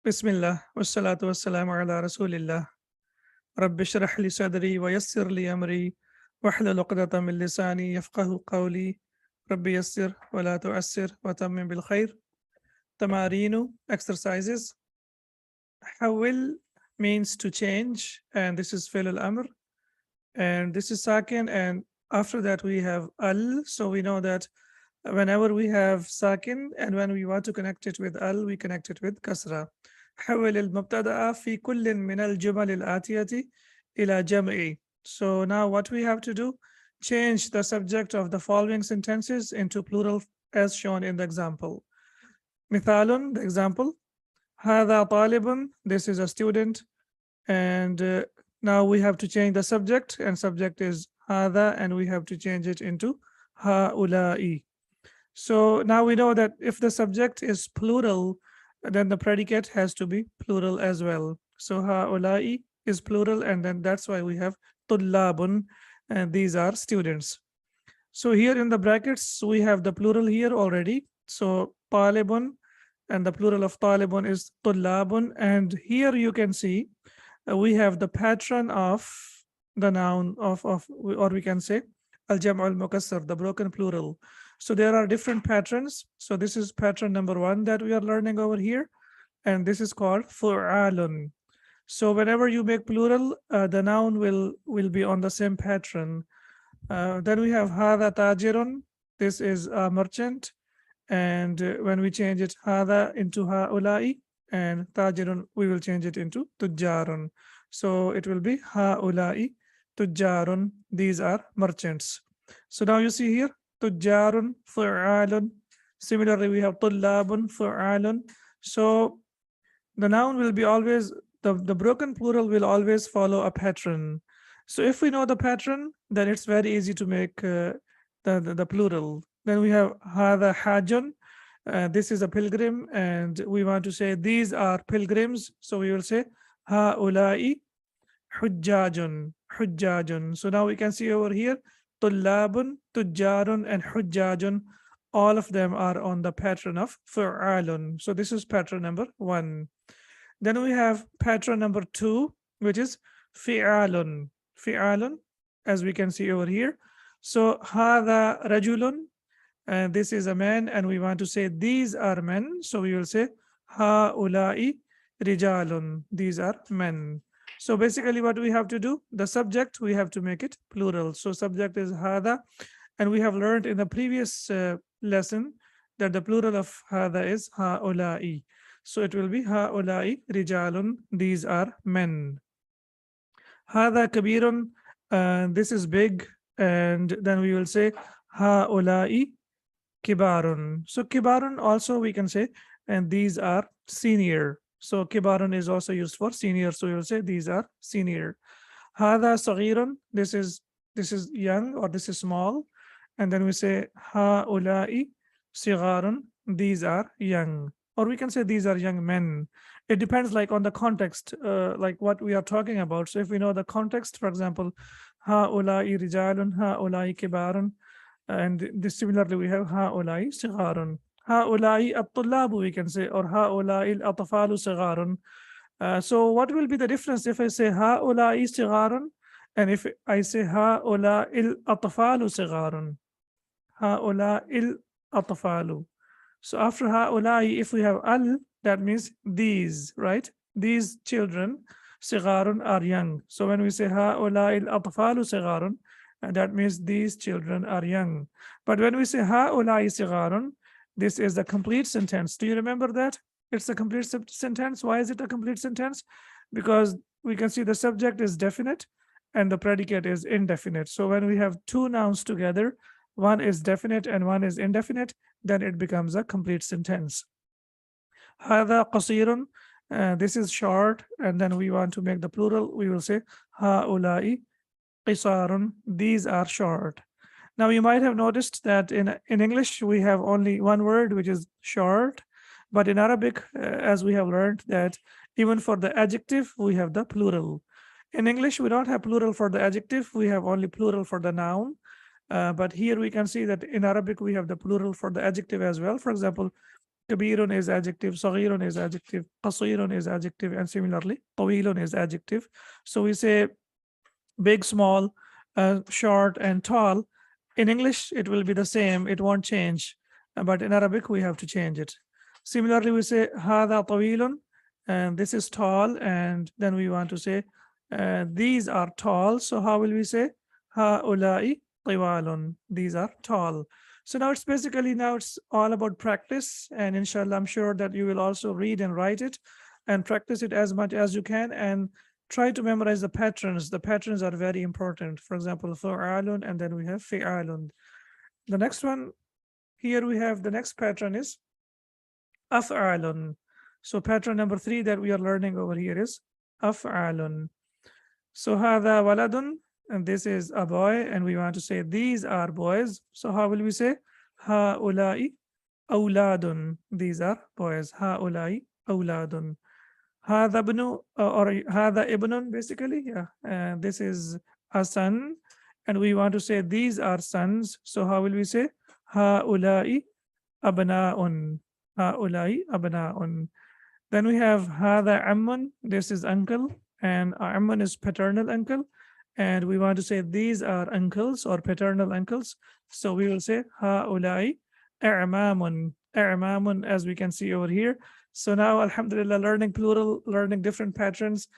Bismillah, wassalatu wassalamu ala rasulillah. Rabbi shrah li sadri wa yassir li amri wahlul uqdatan min lisani yafqahu qawli. Rabbi yassir wa la tu'assir wa tammim bil khair. Tamarinu exercises. Hawil means to change, and this is fi'l al-amr, and this is sakin, and after that we have al, so we know that whenever we have sakin and when we want to connect it with al, we connect it with kasra. حول المبتدأ في كل من الجمل الآتية إلى جمع. So now what we have to do, change the subject of the following sentences into plural as shown in the example. مثال, the example, هذا طالب, this is a student, and now we have to change the subject, and subject is هذا, and we have to change it into هؤلاء. So now we know that if the subject is plural, then the predicate has to be plural as well. So haulai is plural, and then that's why we have tullabun, and these are students. So here in the brackets, we have the plural here already. So talibun, and the plural of talibun is tullabun. And here you can see we have the pattern of the noun or we can say al-jam' al-mukassar, the broken plural. So there are different patterns. So this is pattern number 1 that we are learning over here, and this is called fu'alun. So whenever you make plural, the noun will be on the same pattern. Then we have hada tajirun. This is a merchant, and when we change it hada into haulai, and tajirun, we will change it into tujjarun. So it will be haulai tujjarun. These are merchants. So now you see here tujjarun, fu'alun. Similarly, we have tullabun, fu'alun. So the noun will be always, the broken plural will always follow a pattern. So if we know the pattern, then it's very easy to make the plural. Then we have hada hajun. This is a pilgrim, and we want to say these are pilgrims. So we will say haulai hujjajun, hujjajun. So now we can see over here tullabun, tujjarun, and hujjajun. All of them are on the pattern of fu'alun. So this is pattern number 1. Then we have pattern number 2, which is fi'alun. Fi'alun, as we can see over here. So hadha rajulun, and this is a man, and we want to say these are men. So we will say haulai rijalun. These are men. So basically what we have to do, the subject, we have to make it plural. So subject is hada, and we have learned in the previous lesson that the plural of hada is haulai. So it will be haulai rijalun. These are men. Hada kabirun, this is big, and then we will say haulai kibarun. So kibarun also we can say, and these are senior. So kibarun is also used for senior. So we will say these are senior. Hada saghirun, this is young, or this is small, and then we say haulai sigharun, these are young, or we can say these are young men. It depends like on the context, like what we are talking about. So if we know the context, for example, haulai rijalun, haulai kibarun, and this similarly we have haulai sigharun, haulai at-tullabu, we can say, or haulai al-atfalu sigharun. So what will be the difference if I say haulai sigharun and if I say haulai al-atfalu sigharun? Haulai al-atfalu. So after haulai, if we have al, that means these, right? These children, sigharun, are young. So when we say haulai al-atfalu sigharun, that means these children are young. But when we say haulai sigharun, this is the complete sentence. Do you remember that? It's a complete sentence. Why is it a complete sentence? Because we can see the subject is definite and the predicate is indefinite. So when we have two nouns together, one is definite and one is indefinite, then it becomes a complete sentence. Hada qasirun, this is short, and then we want to make the plural, we will say haulai qisarun, these are short. Now you might have noticed that in English we have only one word, which is short, but in Arabic, as we have learned, that even for the adjective we have the plural. In English we don't have plural for the adjective, we have only plural for the noun. But here we can see that in Arabic we have the plural for the adjective as well. For example, Kabirun is adjective, Saghirun is adjective, Qasirun is adjective, and similarly, Tawilun is adjective. So we say big, small, short, and tall. In English, it will be the same, it won't change. But in Arabic, we have to change it. Similarly, we say Hada Tawilun, and this is tall, and then we want to say these are tall. So how will we say Haulai Tiwalun? These are tall. So now it's all about practice, and inshallah, I'm sure that you will also read and write it and practice it as much as you can, and try to memorize the patterns. The patterns are very important. For example, fa'alun, and then we have fi'alun. The next one, here we have the next pattern is af'alun. So pattern number 3 that we are learning over here is af'alun. So hadha waladun, and this is a boy, and we want to say these are boys. So how will we say ha'ulai awladun? These are boys. Ha'ulai awladun. Hadha ibnu, or hadha ibnun, basically. Yeah. This is a son, and we want to say these are sons. So how will we say haulai abna'un? Haulai abna'un. Then we have hadha ammun. This is uncle, and ammun is paternal uncle, and we want to say these are uncles or paternal uncles. So we will say haulai a'mamun. A'mamun, as we can see over here. So now, alhamdulillah, learning plural, learning different patterns,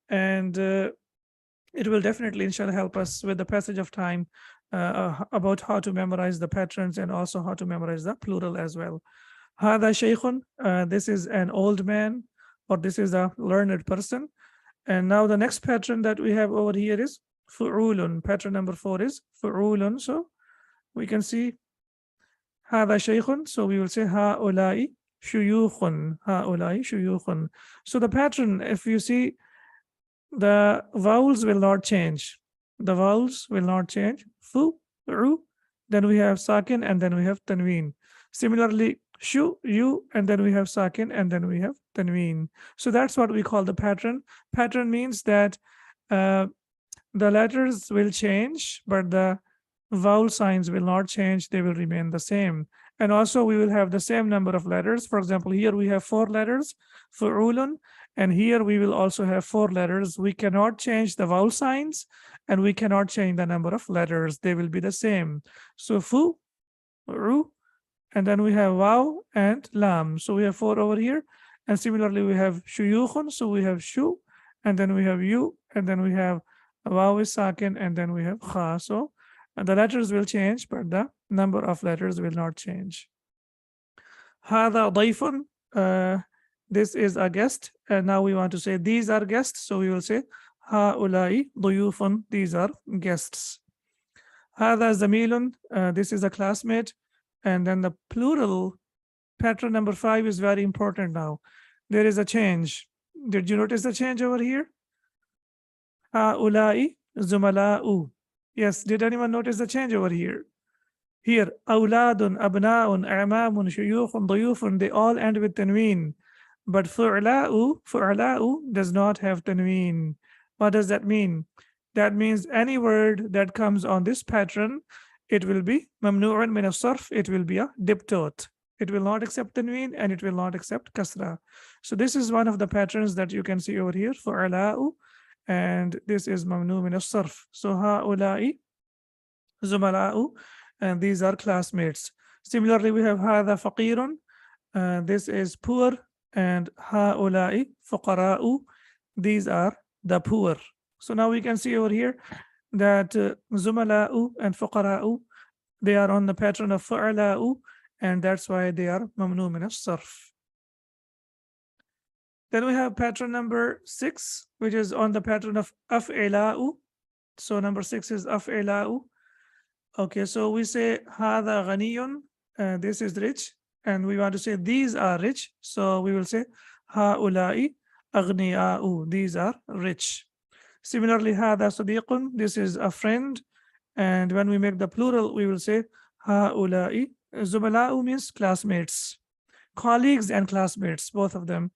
and it will definitely, inshallah, help us with the passage of time about how to memorize the patterns and also how to memorize the plural as well. Hada shaykhun, this is an old man, or this is a learned person. And now the next pattern that we have over here is fu'ulun. Pattern number 4 is fu'ulun. So we can see hada shaykhun. So we will say ha'ulai shuyukhun, ha'ulai shuyukhun. So the pattern, if you see, the vowels will not change. The vowels will not change. Fu, ru, then we have sakin, and then we have tanween. Similarly, shu, you, and then we have sakin, and then we have tanween. So that's what we call the pattern. Pattern means that the letters will change, but the vowel signs will not change. They will remain the same. And also we will have the same number of letters. For example, here we have 4 letters, fu'ulun, and here we will also have 4 letters. We cannot change the vowel signs, and we cannot change the number of letters. They will be the same. So fu, ru, and then we have waw and lam. So we have 4 over here. And similarly, we have shuyukhun. So we have shu, and then we have you, and then we have waw is sakin, and then we have kha. So the letters will change, but the number of letters will not change. Hada dayfun. This is a guest, and now we want to say these are guests. So we will say haulai duyufun. These are guests. Hada zamilun. This is a classmate. And then the plural, pattern number 5 is very important now. There is a change. Did you notice the change over here? Haulai zumala'u. Yes, did anyone notice the change over here? Here, awladun, abna'un, a'mamun, shuyukhun, duyufun, they all end with tanween. But fu'la'u does not have tanween. What does that mean? That means any word that comes on this pattern, it will be mamnu'un min as-sarf, it will be a diptot. It will not accept tanween, and it will not accept kasra. So this is one of the patterns that you can see over here, fu'la'u, and this is mamnu min as-sarf. So ha'ulai zumala'u, and these are classmates. Similarly, we have hadha faqirun, this is poor, and ha'ulai fuqara'u, these are the poor. So now we can see over here that zumala'u and fuqara'u, they are on the pattern of fu'ala'u, and that's why they are mamnu min as-sarf. Then we have pattern number 6, which is on the pattern of af'ila'u. So number 6 is af'ila'u. Okay, so we say hadha ghaniyun, this is rich, and we want to say these are rich. So we will say ha'ulai aghniya'u, these are rich. Similarly, hadha sadiqun, this is a friend, and when we make the plural, we will say ha'ulai. Zumala'u means classmates, colleagues and classmates, both of them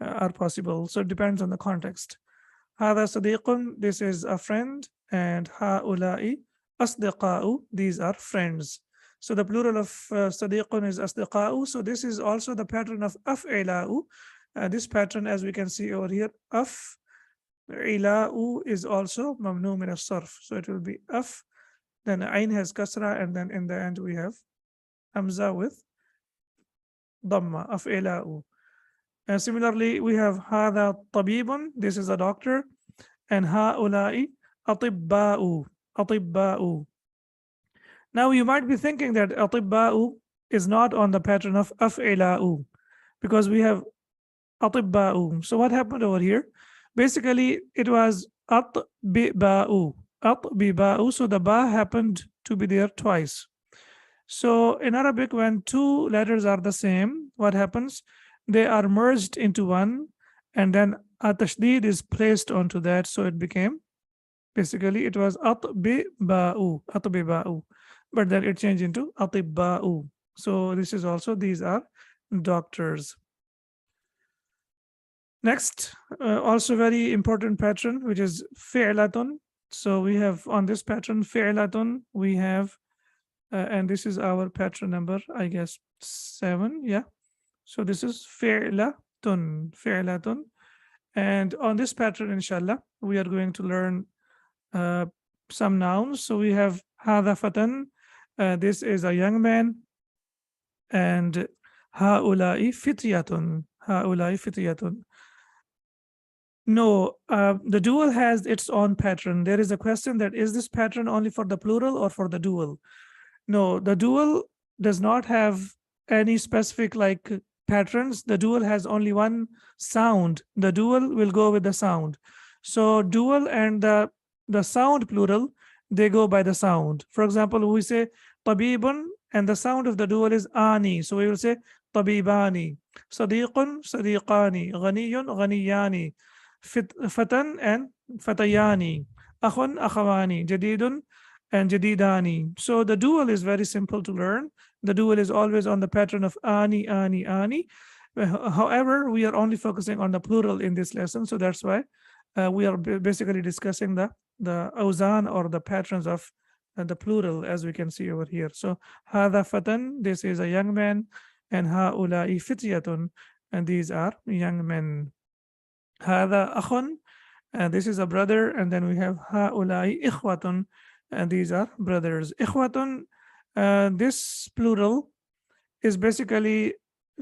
are possible. So it depends on the context. Hadha sadiqun, this is a friend, and ha'ulai asdiqa'u, these are friends. So the plural of sadiqun is asdiqa'u. So this is also the pattern of af'ila'u. This pattern, as we can see over here, af'ila'u is also mamnu min as-sarf. So it will be af, then ain has kasra, and then in the end we have hamza with dhamma, af'ila'u. And similarly, we have hada tabibun, this is a doctor, and ha'ula'i atibba'u, atibba'u. Now you might be thinking that atibba'u is not on the pattern of af'ila'u because we have atibba'u. So what happened over here? Basically, it was atbiba'u, atbiba'u. So the ba happened to be there twice. So in Arabic, when two letters are the same, what happens? They are merged into one, and then a tashdid is placed onto that. So it became, basically, it was atbiba'u, atbiba'u. But then it changed into atibba'u. So this is also, these are doctors. Next, also very important pattern, which is fi'latun. So we have on this pattern, fi'latun, we have, and this is our pattern number, I guess, 7. Yeah. So this is fi'latun, fi'latun. And on this pattern, inshallah, we are going to learn some nouns. So we have hadha fatan, this is a young man, and ha'ula'i fityatun, ha'ula'i fityatun. No, the dual has its own pattern. There is a question that is this pattern only for the plural or for the dual? No, the dual does not have any specific like patterns. The dual has only one sound. The dual will go with the sound. So dual and the sound plural, they go by the sound. For example, we say tabibun, and the sound of the dual is ani. So we will say tabibani. Sadiqun, sadiqani. Ghaniyun, ghaniyani. Fatan and fatayani. Akhun, akhawani. Jadidun and jadidani. So the dual is very simple to learn. The dual is always on the pattern of ani, ani, ani. However, we are only focusing on the plural in this lesson. So that's why we are basically discussing the awzan or the patterns of the plural, as we can see over here. So hadha fatan, this is a young man, and ha'ula'i fityatun, and these are young men. Hadha akhun, and this is a brother, and then we have ha'ula'i ikhwatun, and these are brothers. Ikhwatun, this plural is basically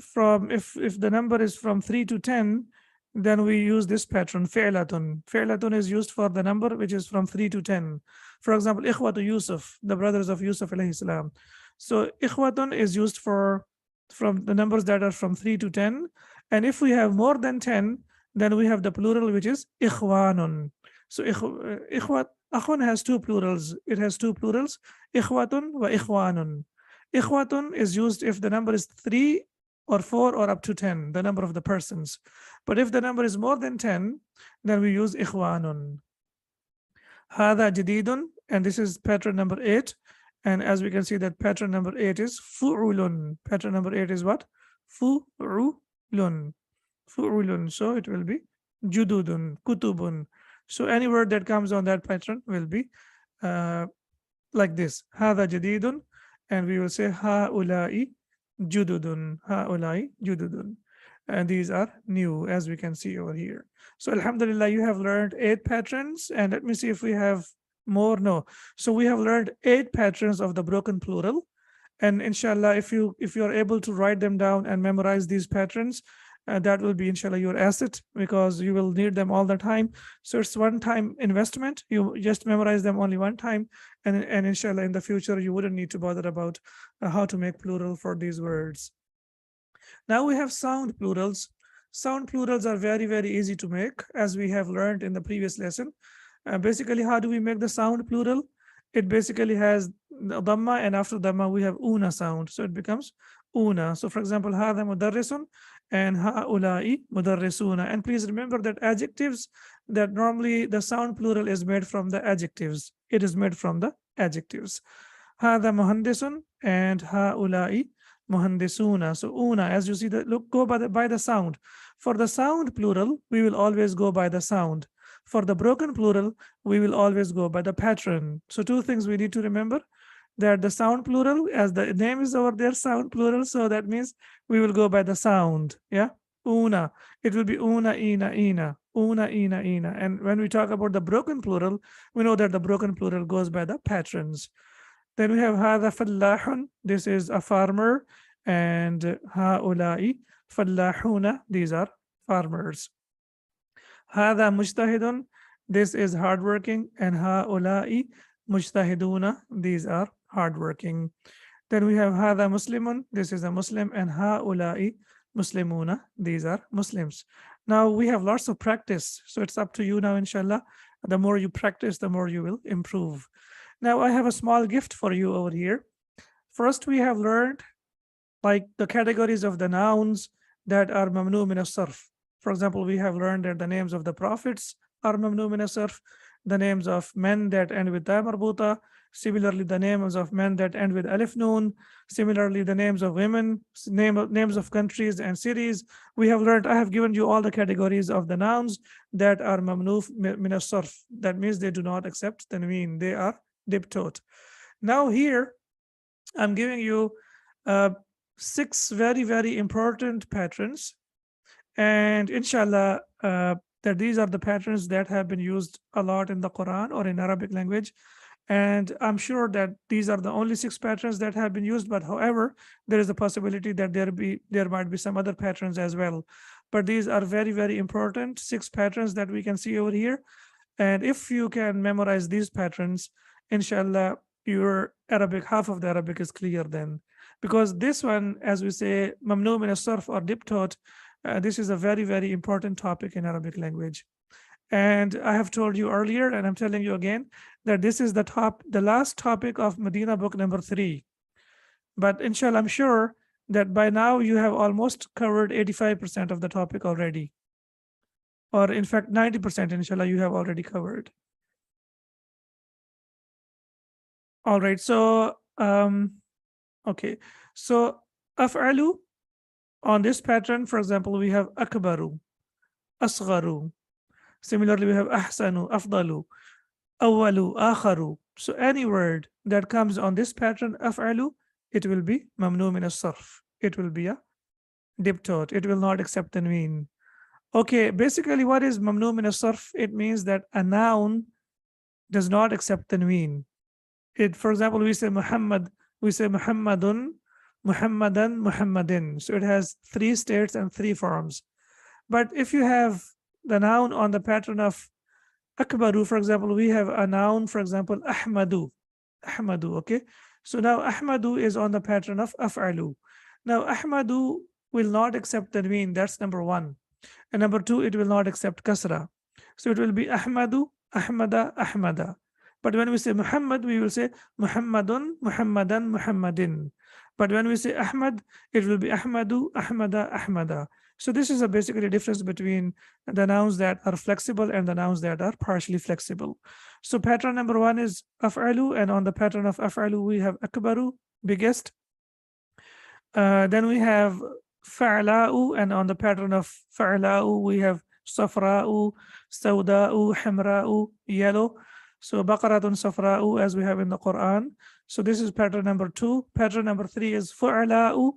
from, if the number is from 3 to 10, then we use this pattern, fi'latun. Fi'latun is used for the number which is from 3 to 10. For example, ikhwatu Yusuf, the brothers of Yusuf alayhi salam. So ikhwatun is used for from the numbers that are from 3 to 10. And if we have more than 10, then we have the plural, which is ikhwanun. So ikhwat, akhun has two plurals. It has two plurals, ikhwatun wa ikhwanun. Ikhwatun is used if the number is 3 or 4 or up to 10, the number of the persons. But if the number is more than 10, then we use ikhwanun. Hadha jadidun, and this is pattern number 8. And as we can see that pattern number 8 is fu'ulun. Pattern number 8 is what? Fu'ulun. Fu'ulun. So it will be jududun, kutubun. So any word that comes on that pattern will be like this. Hadha jadidun, and we will say ha'ula'i jududun, ha'ula'i jududun. And these are new, as we can see over here. So alhamdulillah, you have learned 8 patterns, and let me see if we have more. No. So we have learned 8 patterns of the broken plural. And inshallah, if you are able to write them down and memorize these patterns, that will be inshallah your asset, because you will need them all the time. So it's one-time investment. You just memorize them only one time, and inshallah in the future you wouldn't need to bother about how to make plural for these words. Now we have sound plurals. Sound plurals are very, very easy to make, as we have learned in the previous lesson. Basically, how do we make the sound plural? It basically has dhamma, and after dhamma we have una sound, so it becomes una. So for example, hadha mudarrisun and ha'ula'i mudarrisuna. And please remember that adjectives, that normally the sound plural is made from the adjectives. It is made from the adjectives. Hadha muhandisun and ha'ula'i muhandisuna. So una, as you see, that look, go by the sound. For the sound plural, we will always go by the sound. For the broken plural, we will always go by the pattern. So 2 things we need to remember. that the sound plural, as the name is over there, sound plural. So that means we will go by the sound. Yeah. Una. It will be una, ina, ina. Una, ina, ina. And when we talk about the broken plural, we know that the broken plural goes by the patterns. Then we have هذا فلاح. This is a farmer. And هؤلاء فلاحون. These are farmers. هذا مجتهد. This is hardworking. And هؤلاء مجتهدون. These are hardworking. Then we have هذا مسلم. This is a Muslim. And هؤلاء مسلمون. These are Muslims. Now we have lots of practice. So it's up to you now, inshallah. The more you practice, the more you will improve. Now I have a small gift for you over here. First, we have learned like the categories of the nouns that are mamnu min as-sarf. For example, we have learned that the names of the prophets are mamnu min as-sarf, the names of men that end with ta marbuta, similarly the names of men that end with alif noon, similarly the names of women, names of countries and cities. We have learned, I have given you all the categories of the nouns that are mamnu min as-sarf. That means they do not accept tanween, they are diptote. Now here, I'm giving you 6 very, very important patterns. And inshallah, that these are the patterns that have been used a lot in the Quran or in Arabic language. And I'm sure that these are the only 6 patterns that have been used. But however, there is a possibility that there might be some other patterns as well. But these are very, very important 6 patterns that we can see over here. And if you can memorize these patterns, inshallah, your Arabic, half of the Arabic is clear then. Because this one, as we say, mamnu min as-sarf or diptote, this is a very, very important topic in Arabic language. And I have told you earlier, and I'm telling you again, that this is the last topic of Medina book number 3. But inshallah, I'm sure that by now you have almost covered 85% of the topic already. Or in fact, 90%, inshallah, you have already covered. All right, so, okay. So, af'alu, on this pattern, for example, we have akbaru, asgharu. Similarly, we have ahsanu, afdalu, awwalu, akharu. So any word that comes on this pattern, af'alu, it will be mamnu min as-sarf. It will be a diptote. It will not accept tanween. Okay, basically what is mamnu min as-sarf? It means that a noun does not accept tanween. For example, we say Muhammad, we say Muhammadun, Muhammadan, Muhammadin. So it has 3 states and 3 forms. But if you have the noun on the pattern of akbaru, for example, we have a noun, for example, ahmadu, ahmadu, okay? So now ahmadu is on the pattern of af'alu. Now ahmadu will not accept tanween, that's number 1. And number 2, it will not accept kasra. So it will be ahmadu, ahmada, ahmada. But when we say Muhammad, we will say Muhammadun, Muhammadan, Muhammadin. But when we say Ahmad, it will be Ahmadu, Ahmada, Ahmada. So this is a basically difference between the nouns that are flexible and the nouns that are partially flexible. So pattern number 1 is af'alu, and on the pattern of af'alu, we have akbaru, biggest. Then we have fa'la'u, and on the pattern of fa'la'u, we have safra'u, sawda'u, hamra'u, yellow. So baqaratun safra'u, as we have in the Quran. So this is pattern number 2. Pattern number 3 is fu'ala'u,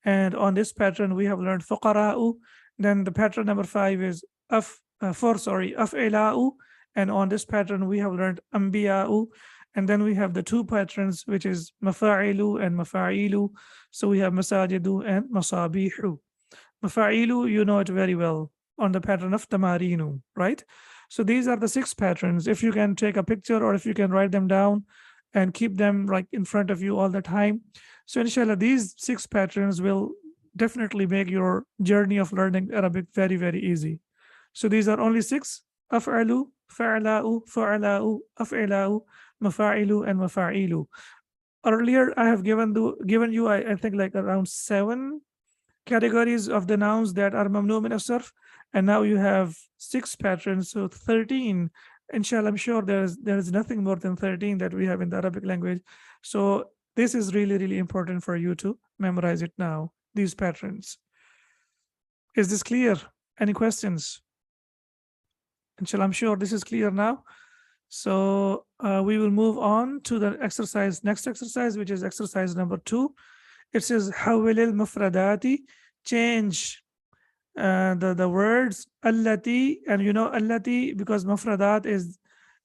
and on this pattern we have learned fuqara'u. Then the pattern number 5 is af'ila'u, and on this pattern we have learned anbiya'u. And then we have the 2 patterns, which is mafa'ilu and mafa'ilu. So we have masajidu and masabihu. Mafa'ilu, you know it very well, on the pattern of tamarinu, right? So these are the 6 patterns. If you can take a picture or if you can write them down and keep them like in front of you all the time. So inshallah, these 6 patterns will definitely make your journey of learning Arabic very, very easy. So these are only 6: af'alu, fa'la'u, fa'la'u, af'ila'u, mafa'ilu, and mafa'ilu. Earlier, I have given you, I think, like around 7 categories of the nouns that are mamnu min as-sarf, and now you have 6 patterns, so 13. Inshallah, I'm sure there is nothing more than 13 that we have in the Arabic language. So this is really, really important for you to memorize it now, these patterns. Is this clear? Any questions? Inshallah, I'm sure this is clear now. So we will move on to the next exercise, which is exercise number 2. It says حول المفردات, change the words allati, and you know allati because mafradat is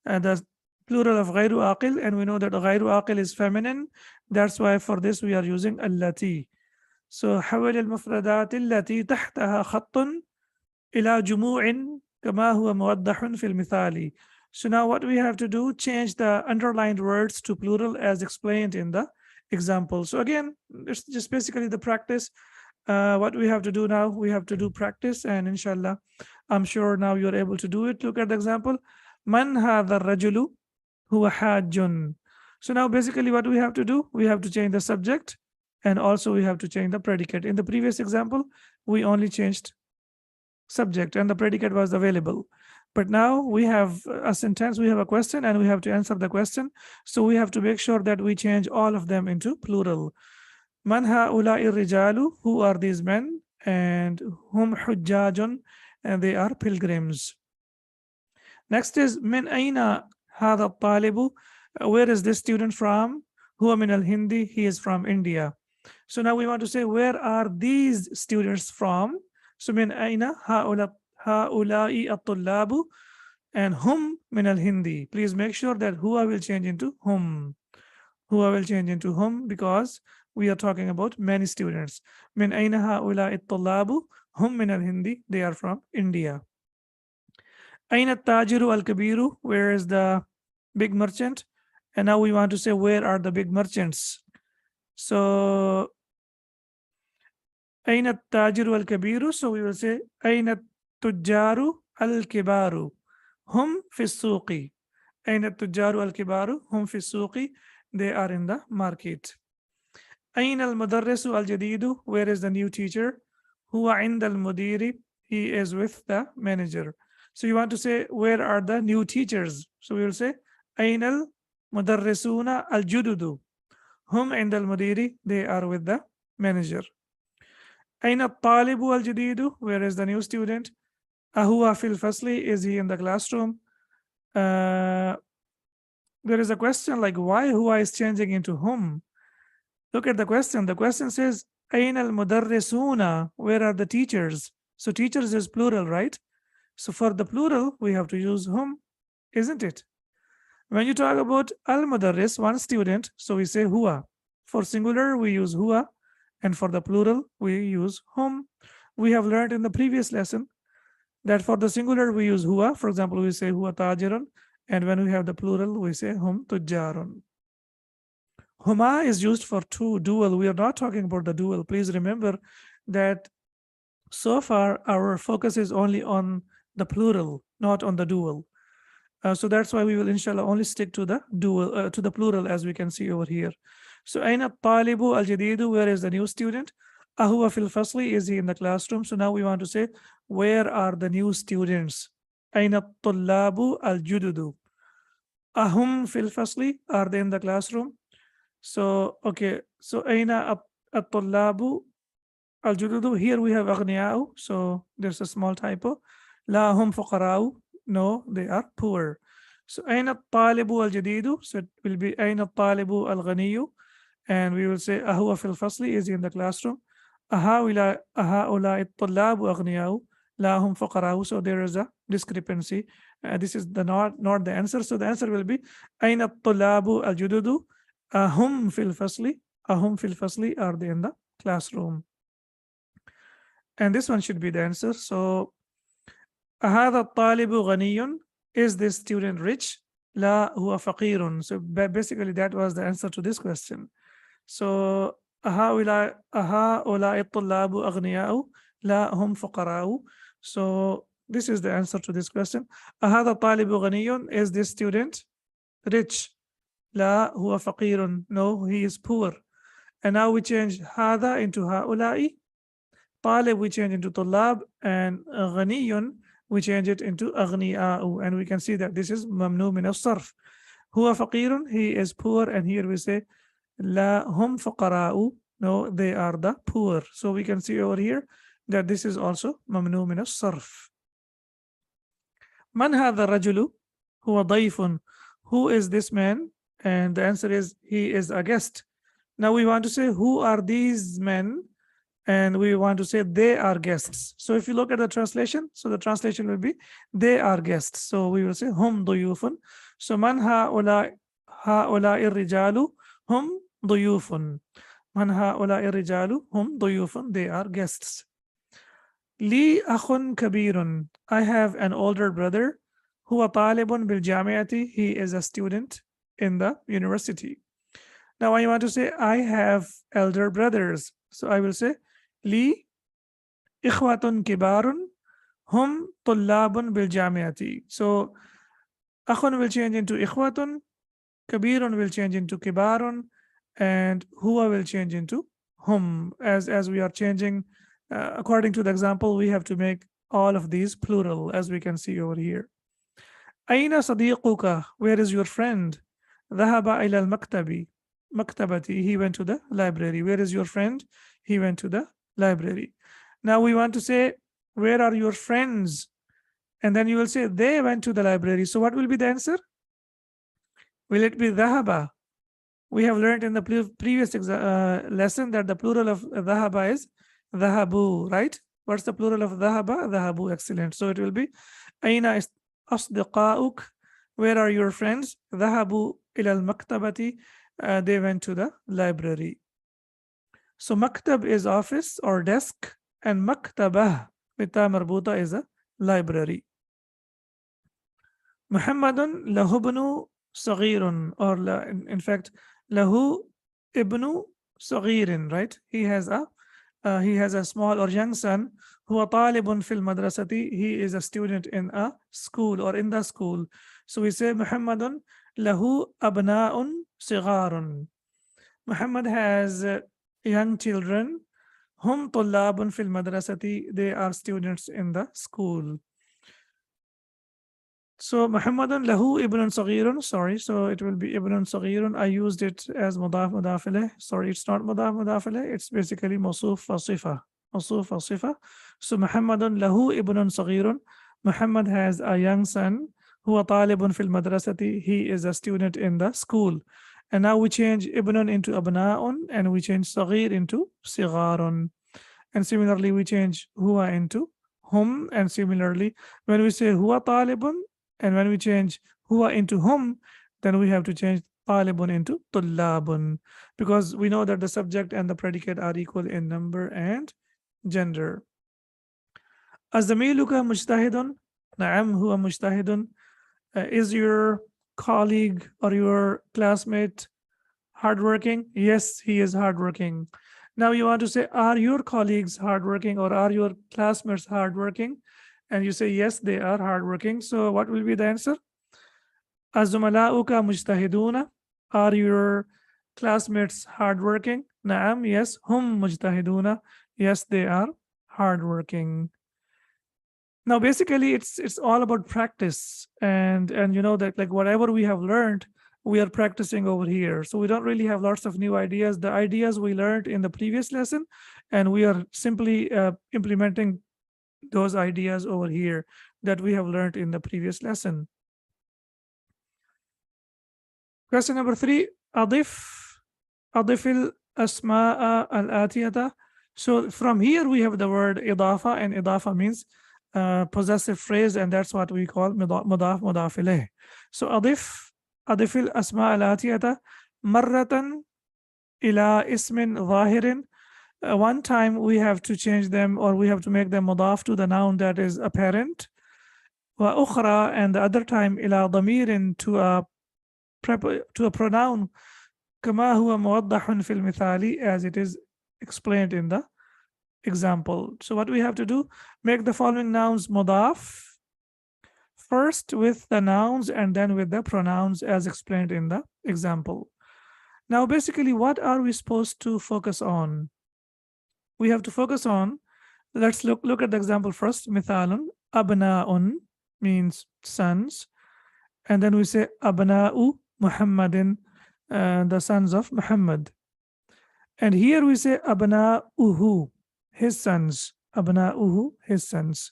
the plural of غير عاقل, and we know that غير عاقل is feminine. That's why for this we are using allati. So حول المفردات التي تحتها خط إلى جموع كما هو موضح في المثال. So now what we have to do, change the underlined words to plural as explained in the example. So again, it's just basically the practice. What we have to do now, we have to do practice, and inshallah, I'm sure now you're able to do it. Look at the example. Man hadha rajulu huwa hajjun. So now basically what we have to do, we have to change the subject, and also we have to change the predicate. In the previous example, we only changed subject and the predicate was available. But now we have a sentence, we have a question, and we have to answer the question. So we have to make sure that we change all of them into plural. Man ha'ula'i rijalu, who are these men? And hum hujjajun, and they are pilgrims. Next is min aina hadha talibu, where is this student from? Huwa min al-Hindi, he is from India. So now we want to say, where are these students from? So min aina ha'ula'i at-tullabu, and hum min al-Hindi. Please make sure that huwa will change into hum. Huwa will change into hum because we are talking about many students. Min aina ha'ula'i at-tullabu, hum min al-Hindi, they are from India. Aina tajiru al-kabiru, where is the big merchant? And now we want to say, where are the big merchants? So Aina tajiru al-kabiru, so we will say Aina tujjaru al-kibaru, hum fi suqi. Aina tujjaru al-kibaru, hum fi suqi, they are in the market. Aina al-mudarrisu al-jadidu, where is the new teacher? Huwa inda al-mudiri, he is with the manager. So you want to say, where are the new teachers? So we will say Aina al-mudarrisuna al-jududu, hum inda al-mudiri, they are with the manager. Aina talibu al-jadidu, where is the new student? Ahuwa fil fasli, is he in the classroom? There is a question like, why huwa is changing into whom? Look at the question. The question says, Aina al-mudarrisuna, where are the teachers? So teachers is plural, right? So for the plural, we have to use whom, isn't it? When you talk about al-mudarris, one student, so we say huwa. For singular, we use huwa. And for the plural, we use whom. We have learned in the previous lesson that for the singular, we use huwa. For example, we say huwa tajirun. And when we have the plural, we say hum tujjarun. Huma is used for two, dual. We are not talking about the dual. Please remember that so far, our focus is only on the plural, not on the dual. So that's why we will, inshallah, only stick to the dual, to the plural, as we can see over here. So aina talibu al-jadidu, where is the new student? Ahuwa fil fasli, is he in the classroom? So now we want to say, where are the new students? Aina tullabu al-jududu. Ahum fil fasli, are they in the classroom? So okay, so aina at-tullabu al-jududu, here we have aghniya'u, so there's a small typo. La hum fuqara'u, no, they are poor. So aina at-talibu al-jadidu, so it will be aina at-talibu al-ghaniyu. And we will say ahuwa fil fasli, is he in the classroom? Ahaula at-tullabu aghniya'u, la hum fuqara'u. So there is a discrepancy. This is the not the answer. So the answer will be aina at-tullabu al-jududu, ahum fil fasli. Ahum fil fasli, are they in the classroom? And this one should be the answer. So ahadha at-talibu ghaniyun, is this student rich? La huwa faqirun. So basically that was the answer to this question. So ahaula at-tullabu aghniya'u, la hum fuqara'u. So this is the answer to this question. Ahadha talibu ghaniyun, is this student rich? La huwa faqirun, no, he is poor. And now we change hadha into haula'i. Talib we change into tullab, and ghaniyun we change it into aghniya'u. And we can see that this is mamnu min as-sarf. Huwa faqirun, he is poor, and here we say la hum fuqara'u, no, they are the poor. So we can see over here that this is also mamnu min as-sarf. Man hadha rajulu, huwa dayfun. Who is this man? And the answer is he is a guest. Now we want to say who are these men, and we want to say they are guests. So if you look at the translation, so the translation will be they are guests. So we will say hum duyufun. So man haula irrijalu hum duyufun. Man haula irrijalu hum duyufun. They are guests. Li akhun kabirun. I have an older brother. Huwa talibun bil jamiati. He is a student in the university. Now I want to say I have elder brothers. So I will say li ikhwatun kibarun hum tullabun bil jamiati. So akhun will change into ikhwatun, kabirun will change into kibarun, and huwa will change into hum. As we are changing according to the example, we have to make all of these plural, as we can see over here. Aina sadiquka, where is your friend? Dhahaba ila al-maktabi. Maktabati, he went to the library. Where is your friend? He went to the library. Now we want to say, where are your friends? And then you will say, they went to the library. So what will be the answer? Will it be dhahaba? We have learned in the previous lesson that the plural of dhahaba is dhahabu, right? What's the plural of dhahaba? Dhahabu, excellent. So it will be aina asdiqauk, where are your friends? Dhahabu ila al-maktabati, they went to the library. So maktab is office or desk, and maktabah with ta marbuta is a library. Muhammadun lahu ibnu saghirun, or in fact lahu ibnu saghirin, right? He has a small or young son. Huwa talibun fil madrasati. He is a student in a school or in the school. So we say Muhammadun lahu abna'un sigharun. Muhammad has young children. Hum tullabun fil madrasati. They are students in the school. So Muhammadun lahu ibnun saghirun. Sorry, so it will be ibnun saghirun. I used it as mudaf mudaf ilayh. Sorry, it's not mudaf mudaf ilayh. It's basically mawsuf wa sifa. Mawsuf wa sifa. So Muhammadun lahu ibnun saghirun. Muhammad has a young son. Huwa talibun fil madrasati. He is a student in the school. And now we change ibnun into abna'un, and we change saghir into sigharun. And similarly, we change huwa into hum. And similarly, when we say huwa talibun, and when we change huwa into hum, then we have to change talibun into tullabun, because we know that the subject and the predicate are equal in number and gender. Azamiluka mujtahidun. Na'am huwa mujtahidun. Is your colleague or your classmate hardworking? Yes, he is hardworking. Now you want to say, are your colleagues hardworking, or are your classmates hardworking? And you say, yes, they are hardworking. So what will be the answer? Azumalauka mujtahiduna. Are your classmates hardworking? Naam, yes. Hum mujtahiduna. Yes, they are hardworking. Now, basically, it's all about practice, and you know that like whatever we have learned, we are practicing over here. So we don't really have lots of new ideas. The ideas we learned in the previous lesson, and we are simply implementing those ideas over here that we have learned in the previous lesson. Question number 3, adif al-asma'a al-atiyata. So from here we have the word idafa, and idafa means possessive phrase, and that's what we call mudaf mudaf ilayh. So adif al-asma'a al-atiyata marratan ila ismin zahirin. One time we have to change them, or we have to make them mudaf to the noun that is apparent. Wa ukhra, and the other time ila damirin, to a pronoun, kama huwa muwaddahun fil mithali, as it is explained in the example. So what we have to do, make the following nouns mudaf first with the nouns and then with the pronouns as explained in the example. Now basically, what are we supposed to focus on? We have to focus on, let's look at the example first. Mithalun, abna'un means sons, and then we say abna'u Muhammadin, the sons of Muhammad. And here we say abna'uhu, his sons. Abna'uhu, his sons.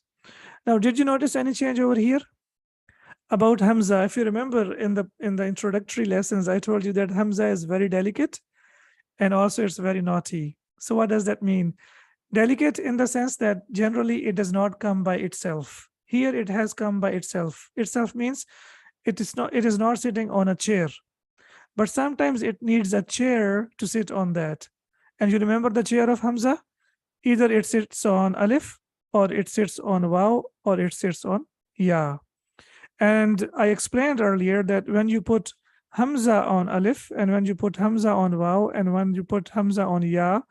Now, did you notice any change over here? about Hamza. If you remember in the introductory lessons, I told you that Hamza is very delicate and also it's very naughty. So what does that mean? Delicate in the sense that generally it does not come by itself. Here it has come by itself. Itself means it is not sitting on a chair, but sometimes it needs a chair to sit on that. And you remember the chair of Hamza? Either it sits on alif, or it sits on waw, or it sits on ya. And I explained earlier that when you put Hamza on alif, and when you put Hamza on waw, and when you put Hamza on ya,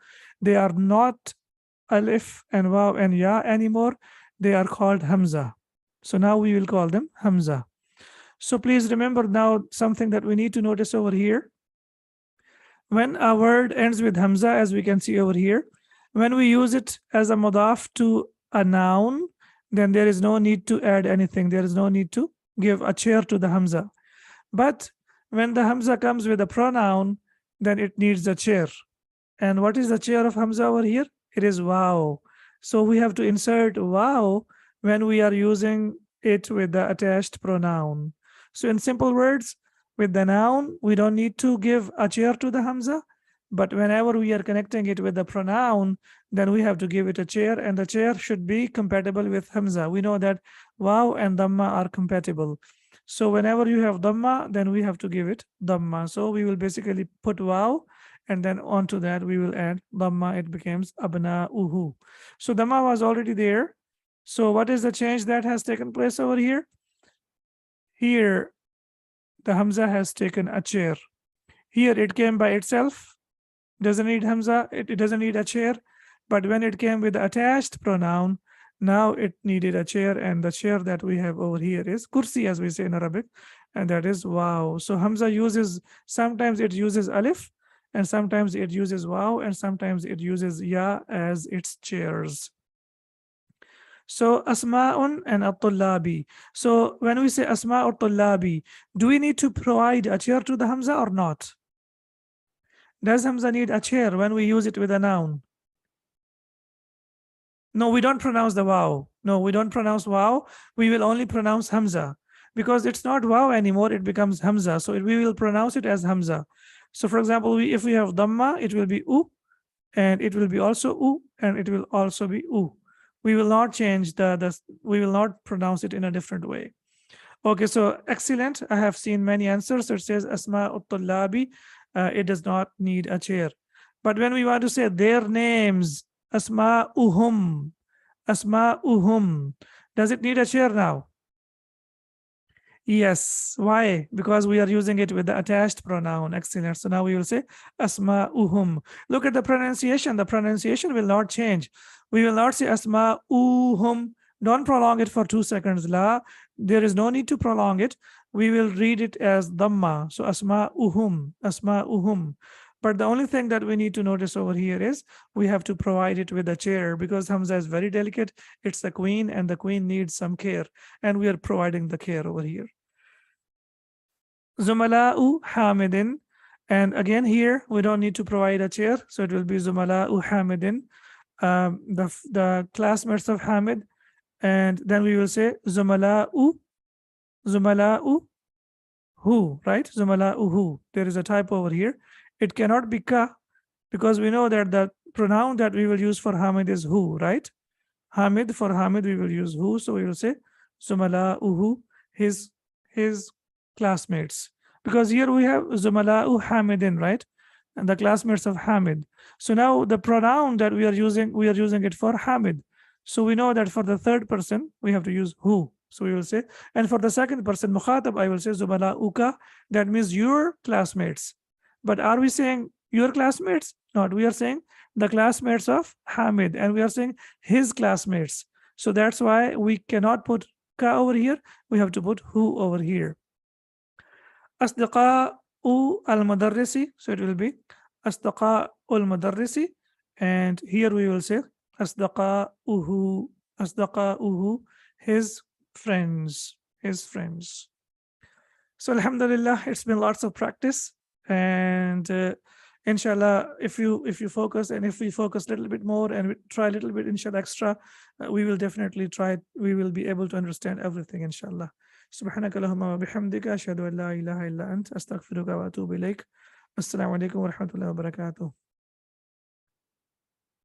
they are not alif and waw and ya anymore. They are called Hamza. So now we will call them Hamza. So please remember now something that we need to notice over here. When a word ends with Hamza, as we can see over here, when we use it as a mudaf to a noun, then there is no need to add anything. There is no need to give a chair to the Hamza. But when the Hamza comes with a pronoun, then it needs a chair. And what is the chair of Hamza over here? It is waw. So we have to insert waw when we are using it with the attached pronoun. So in simple words, with the noun, we don't need to give a chair to the Hamza. But whenever we are connecting it with the pronoun, then we have to give it a chair, and the chair should be compatible with Hamza. We know that waw and dhamma are compatible. So whenever you have dhamma, then we have to give it dhamma. So we will basically put waw, and then onto that we will add dhamma. It becomes abna'uhu. So dhamma was already there. So what is the change that has taken place over here? Here, the Hamza has taken a chair. Here it came by itself. Doesn't need Hamza. It doesn't need a chair. But when it came with the attached pronoun, now it needed a chair, and the chair that we have over here is kursi, as we say in Arabic, and that is waw. So Hamza uses, sometimes it uses alif, and sometimes it uses waw, and sometimes it uses ya as its chairs. So asma'un and at-tullabi. So when we say asma' or tullabi, do we need to provide a chair to the Hamza or not? Does Hamza need a chair when we use it with a noun? No, we don't pronounce the waw. No, we don't pronounce waw. We will only pronounce Hamza, because it's not waw anymore. It becomes Hamza. So we will pronounce it as Hamza. So for example, if we have dhamma, it will be u, and it will be also u, and it will also be u. We will not change we will not pronounce it in a different way. Okay, so excellent. I have seen many answers. It says asma ut-tullabi. It does not need a chair. But when we want to say their names, asma'uhum, asma'uhum, does it need a chair now? Yes. Why? Because we are using it with the attached pronoun. Excellent. So now we will say asma'uhum. Look at the pronunciation. The pronunciation will not change. We will not say asma'uhum. Don't prolong it for 2 seconds. La. There is no need to prolong it. We will read it as dhamma. So asma'uhum, asma'uhum. But the only thing that we need to notice over here is we have to provide it with a chair, because Hamza is very delicate. It's the queen, and the queen needs some care, and we are providing the care over here. Zumala'u Hamidin. And again, here we don't need to provide a chair, so it will be Zumala'u Hamidin, the classmates of Hamid. And then we will say Zumala'u hu, right? Zumala'u hu. There is a typo over here. It cannot be ka, because we know that the pronoun that we will use for Hamid is hu, right? Hamid, for Hamid we will use hu, so we will say Zumala'uhu, his classmates, because here we have Zumala'u Hamidin, right? And the classmates of Hamid. So now the pronoun that we are using it for Hamid. So we know that for the third person we have to use hu. So we will say, and for the second person, Mukhatab, I will say Zumala'uka. That means your classmates. But are we saying your classmates? Not. We are saying the classmates of Hamid, and we are saying his classmates. So that's why we cannot put ka over here. We have to put hu over here. Asdaqa'u al-mudarrisi. So it will be Asdaqa'u al-mudarrisi. And here we will say Asdaqa'uhu, his friends. So alhamdulillah, it's been lots of practice. And inshallah, if you focus, and if we focus a little bit more and we try a little bit inshallah extra, we will definitely try. We will be able to understand everything inshallah. सुब्हानक अल्लाहुम्मा व बिहम्दिका अशहदु अन ला इलाहा इल्ला अंत अस्तगफिरुका व अतूबु इलैक। अस्सलामु अलैकुम व रहमतुल्लाहि व बरकातुहू।